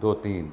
2-3,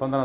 15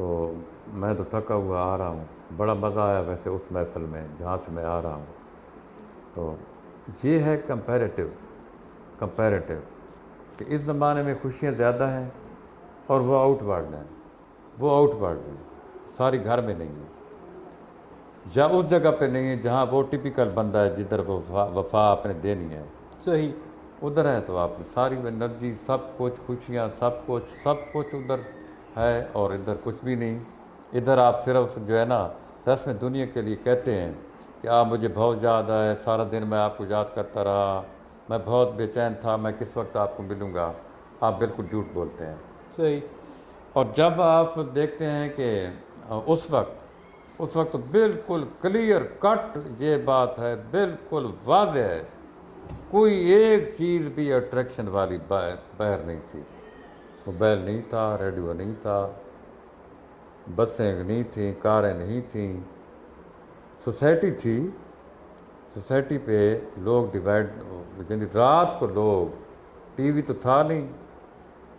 تو میں تو تھکا ہوا آ رہا ہوں. بڑا مزہ آیا ویسے اس محفل میں جہاں سے میں آ رہا ہوں. تو یہ ہے کمپیریٹیو کہ اس زمانے میں خوشیاں زیادہ ہیں اور وہ آؤٹ ورڈ ہیں. ساری گھر میں نہیں ہے یا اس جگہ پہ نہیں ہے جہاں وہ ٹپیکل بندہ ہے جدھر وہ وفا اپنے دینی ہے. صحیح. ادھر ہے تو آپ ساری انرجی سب کچھ خوشیاں سب کچھ ادھر ہے اور ادھر کچھ بھی نہیں. ادھر آپ صرف جو ہے نا رسم دنیا کے لیے کہتے ہیں کہ آپ مجھے بہت یاد آئے, سارا دن میں آپ کو یاد کرتا رہا, میں بہت بے چین تھا, میں کس وقت آپ کو ملوں گا. آپ بالکل جھوٹ بولتے ہیں. صحیح. اور جب آپ دیکھتے ہیں کہ اس وقت بالکل کلیئر کٹ یہ بات ہے, بالکل واضح ہے, کوئی ایک چیز بھی اٹریکشن والی باہر نہیں تھی. موبائل نہیں تھا, ریڈیو نہیں تھا, بسیں نہیں تھیں, کاریں نہیں تھیں. سوسائٹی تھی. سوسائٹی پہ لوگ ڈیوائڈ, یعنی رات کو لوگ, ٹی وی تو تھا نہیں,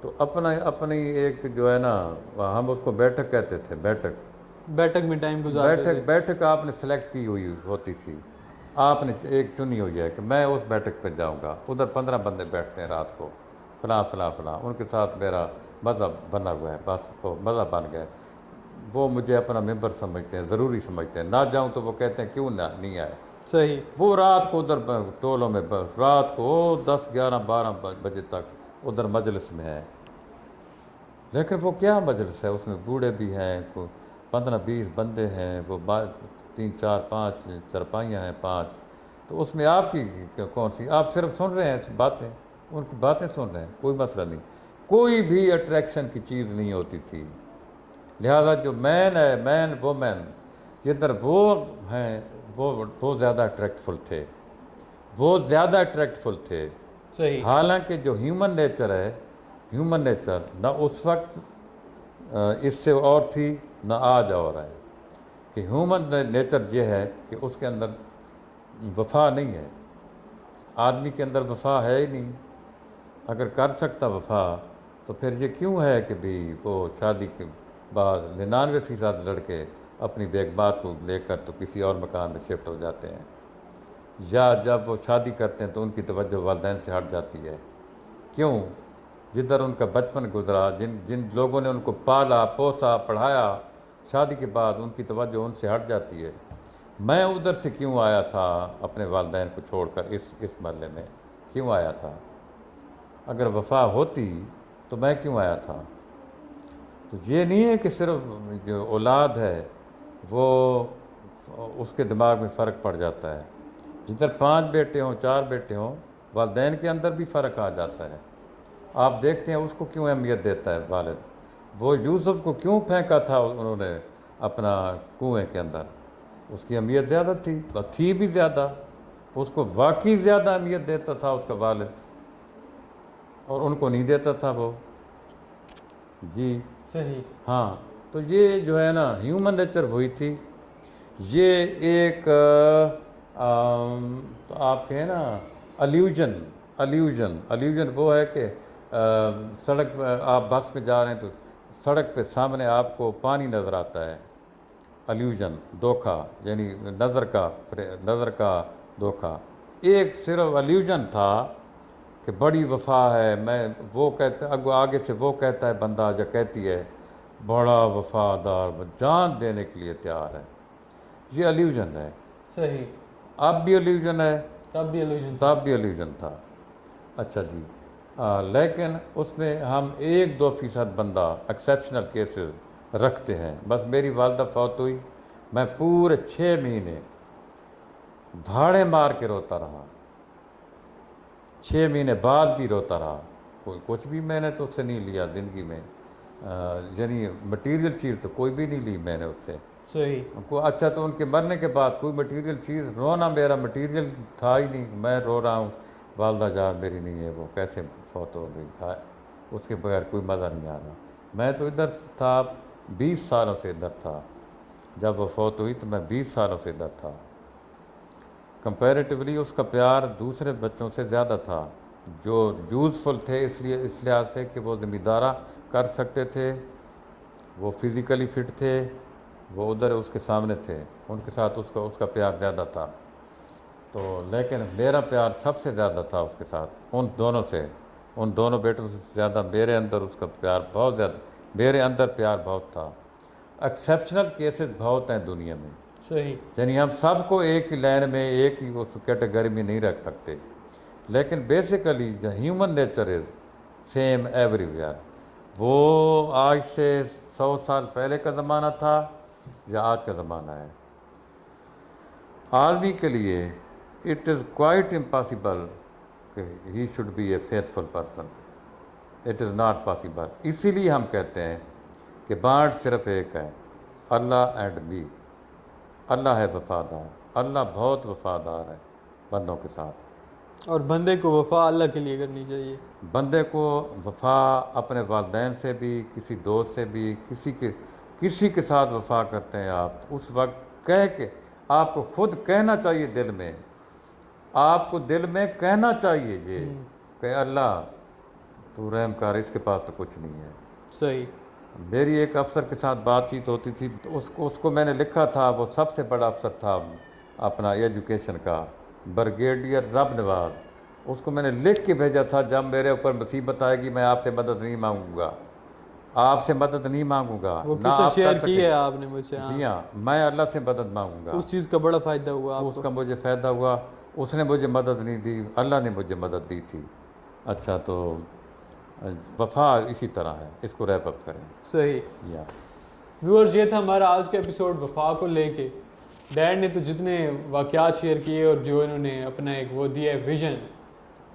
تو اپنی ایک جو ہے نا ہم اس کو بیٹھک کہتے تھے. بیٹھک میں ٹائم گزارتے تھے. بیٹھک آپ نے سلیکٹ کی ہوئی ہوتی تھی. آپ نے ایک چنی ہوئی ہے کہ میں اس بیٹھک پہ جاؤں گا. ادھر 15 بندے بیٹھتے ہیں رات کو, فلاں ان کے ساتھ میرا مذہب بنا ہوا ہے. بس وہ مذہب بن گیا. وہ مجھے اپنا ممبر سمجھتے ہیں, ضروری سمجھتے ہیں. نہ جاؤں تو وہ کہتے ہیں کیوں نہیں آئے. صحیح. وہ رات کو ادھر ٹولوں میں رات کو 10 11 12 بجے تک ادھر مجلس میں ہے. لیکن وہ کیا مجلس ہے, اس میں بوڑھے بھی ہیں, 15 20 بندے ہیں, وہ 3 4 5 چرپائیاں ہیں 5. تو اس میں آپ کی کون سی, آپ صرف سن رہے ہیں باتیں, ان کی باتیں سن رہے ہیں, کوئی مسئلہ نہیں. کوئی بھی اٹریکشن کی چیز نہیں ہوتی تھی. لہذا جو مین وومین جدھر وہ ہیں وہ زیادہ اٹریکٹفل تھے. صحیح. حالانکہ جو ہیومن نیچر نہ اس وقت اس سے اور تھی نہ آج اور ہے. کہ ہیومن نیچر یہ ہے کہ اس کے اندر وفا نہیں ہے. آدمی کے اندر وفا ہے ہی نہیں. اگر کر سکتا وفا تو پھر یہ کیوں ہے کہ بھی وہ شادی کے بعد 99% لڑکے اپنی بیگمات کو لے کر تو کسی اور مکان میں شفٹ ہو جاتے ہیں, یا جب وہ شادی کرتے ہیں تو ان کی توجہ والدین سے ہٹ جاتی ہے. کیوں؟ جدھر ان کا بچپن گزرا, جن لوگوں نے ان کو پالا پوسا پڑھایا, شادی کے بعد ان کی توجہ ان سے ہٹ جاتی ہے. میں ادھر سے کیوں آیا تھا اپنے والدین کو چھوڑ کر اس محلے میں کیوں آیا تھا؟ اگر وفا ہوتی تو میں کیوں آیا تھا؟ تو یہ نہیں ہے کہ صرف جو اولاد ہے وہ اس کے دماغ میں فرق پڑ جاتا ہے. جدھر 5 بیٹے ہوں 4 بیٹے ہوں, والدین کے اندر بھی فرق آ جاتا ہے. آپ دیکھتے ہیں اس کو کیوں اہمیت دیتا ہے والد. وہ یوسف کو کیوں پھینکا تھا انہوں نے اپنا کنویں کے اندر, اس کی اہمیت زیادہ تھی بھی زیادہ. اس کو واقعی زیادہ اہمیت دیتا تھا اس کا والد, اور ان کو نہیں دیتا تھا وہ. جی صحیح. ہاں. تو یہ جو ہے نا ہیومن نیچر وہی تھی. یہ ایک تو آپ کہیں نا الیوژن وہ ہے کہ سڑک پہ آپ بس میں جا رہے ہیں تو سڑک پہ سامنے آپ کو پانی نظر آتا ہے. الیوژن, دھوکا, یعنی نظر کا دھوکا. ایک صرف الیوژن تھا کہ بڑی وفا ہے, میں وہ کہتا آگے سے وہ کہتا ہے بندہ یا کہتی ہے بڑا وفادار, جان دینے کے لیے تیار ہے. یہ الیوژن ہے. صحیح. اب بھی الیوژن ہے, تب بھی الیوژن تھا. اچھا جی. لیکن اس میں ہم 1-2% بندہ ایکسیپشنل کیسز رکھتے ہیں. بس میری والدہ فوت ہوئی, میں پورے 6 مہینے دھاڑے مار کے روتا رہا. 6 مہینے بعد بھی روتا رہا. کچھ بھی میں نے تو اس سے نہیں لیا زندگی میں, یعنی مٹیریل چیز تو کوئی بھی نہیں لی میں نے اس سے. صحیح. اچھا تو ان کے مرنے کے بعد کوئی مٹیریل چیز, رونا میرا مٹیریل تھا ہی نہیں. میں رو رہا ہوں والدہ جان میری نہیں ہے, وہ کیسے فوت ہو گئی, اس کے بغیر کوئی مزہ نہیں آ رہا. میں تو ادھر تھا 20 سالوں سے ادھر تھا. جب وہ فوت ہوئی تو میں 20 سالوں سے ادھر تھا. کمپیریٹیولی اس کا پیار دوسرے بچوں سے زیادہ تھا جو یوزفل تھے, اس لحاظ سے کہ وہ ذمہ دارہ کر سکتے تھے, وہ فزیکلی فٹ تھے، وہ ادھر اس کے سامنے تھے، ان کے ساتھ اس کا پیار زیادہ تھا، تو لیکن میرا پیار سب سے زیادہ تھا اس کے ساتھ، ان دونوں بیٹوں سے زیادہ میرے اندر اس کا پیار بہت زیادہ، میرے اندر پیار بہت تھا۔ ایکسیپشنل کیسز بہت ہیں دنیا میں، صحیح، یعنی ہم سب کو ایک ہی لائن میں ایک ہی اس کیٹیگری میں نہیں رکھ سکتے، لیکن بیسیکلی جو human nature is same every where, وہ آج سے 100 سال پہلے کا زمانہ تھا یا آج کا زمانہ ہے، آدمی کے لیے اٹ از کوائٹ امپاسبل کہ he should be a faithful person, it is not possible. اسی لیے ہم کہتے ہیں کہ بانڈ صرف ایک ہے، اللہ اینڈ می، اللہ ہے وفادار، اللہ بہت وفادار ہے بندوں کے ساتھ، اور بندے کو وفا اللہ کے لیے کرنی چاہیے۔ بندے کو وفا اپنے والدین سے بھی، کسی دوست سے بھی، کسی کے ساتھ وفا کرتے ہیں آپ، اس وقت کہہ کے آپ کو خود کہنا چاہیے، دل میں آپ کو دل میں کہنا چاہیے یہ کہ اللہ تو رحم کر، اس کے پاس تو کچھ نہیں ہے۔ صحیح، میری ایک افسر کے ساتھ بات چیت ہوتی تھی، تو اس کو میں نے لکھا تھا، وہ سب سے بڑا افسر تھا اپنا ایجوکیشن کا، بریگیڈیئر رب نواز، اس کو میں نے لکھ کے بھیجا تھا، جب میرے اوپر مصیبت آئے گی میں آپ سے مدد نہیں مانگوں گا، آپ سے مدد نہیں مانگوں گا، وہ نہ قصہ آپ شیئر کر کی سکیں۔ ہے آپ نے مجھ سے، جی ہاں، میں اللہ سے مدد مانگوں گا، اس چیز کا بڑا فائدہ ہوا آپ اس کا مجھے فائدہ ہوا، اس نے مجھے مدد نہیں دی، اللہ نے مجھے مدد دی تھی۔ اچھا، تو وفا اسی طرح ہے، اس کو ریپ اپ کریں۔ صحیح۔ یا ویورز، یہ تھا ہمارا آج کا ایپیسوڈ وفا کو لے کے۔ ڈیڈ نے تو جتنے واقعات شیئر کیے اور جو انہوں نے اپنا ایک وہ دیا ہے ویژن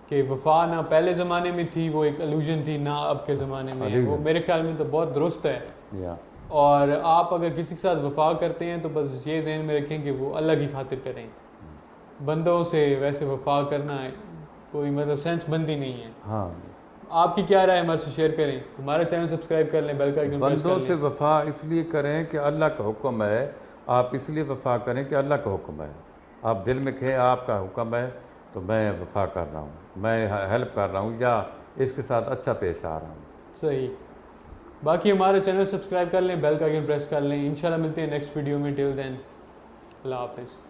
کہ وفا نہ پہلے زمانے میں تھی، وہ ایک الوژن تھی، نہ اب کے زمانے میں ہے، وہ میرے خیال میں تو بہت درست ہے۔ یا اور آپ اگر کسی کے ساتھ وفا کرتے ہیں تو بس یہ ذہن میں رکھیں کہ وہ اللہ کی خاطر کریں، بندوں سے ویسے وفا کرنا کوئی مطلب سینس بندی نہیں ہے۔ ہاں، آپ کی کیا رائے ہمارے سے شیئر کریں، ہمارا چینل سبسکرائب کر لیں، بیل کا آئیکن پریس کر بندوں لیں۔ سے وفا اس لیے کریں کہ اللہ کا حکم ہے، آپ اس لیے وفا کریں کہ اللہ کا حکم ہے، آپ دل میں کہیں آپ کا حکم ہے تو میں وفا کر رہا ہوں، میں ہیلپ کر رہا ہوں یا اس کے ساتھ اچھا پیش آ رہا ہوں۔ صحیح۔ باقی ہمارا چینل سبسکرائب کر لیں، بیل کا آئیکن پریس کر لیں۔ انشاءاللہ ملتے ہیں نیکسٹ ویڈیو میں، ٹل دین اللہ حافظ۔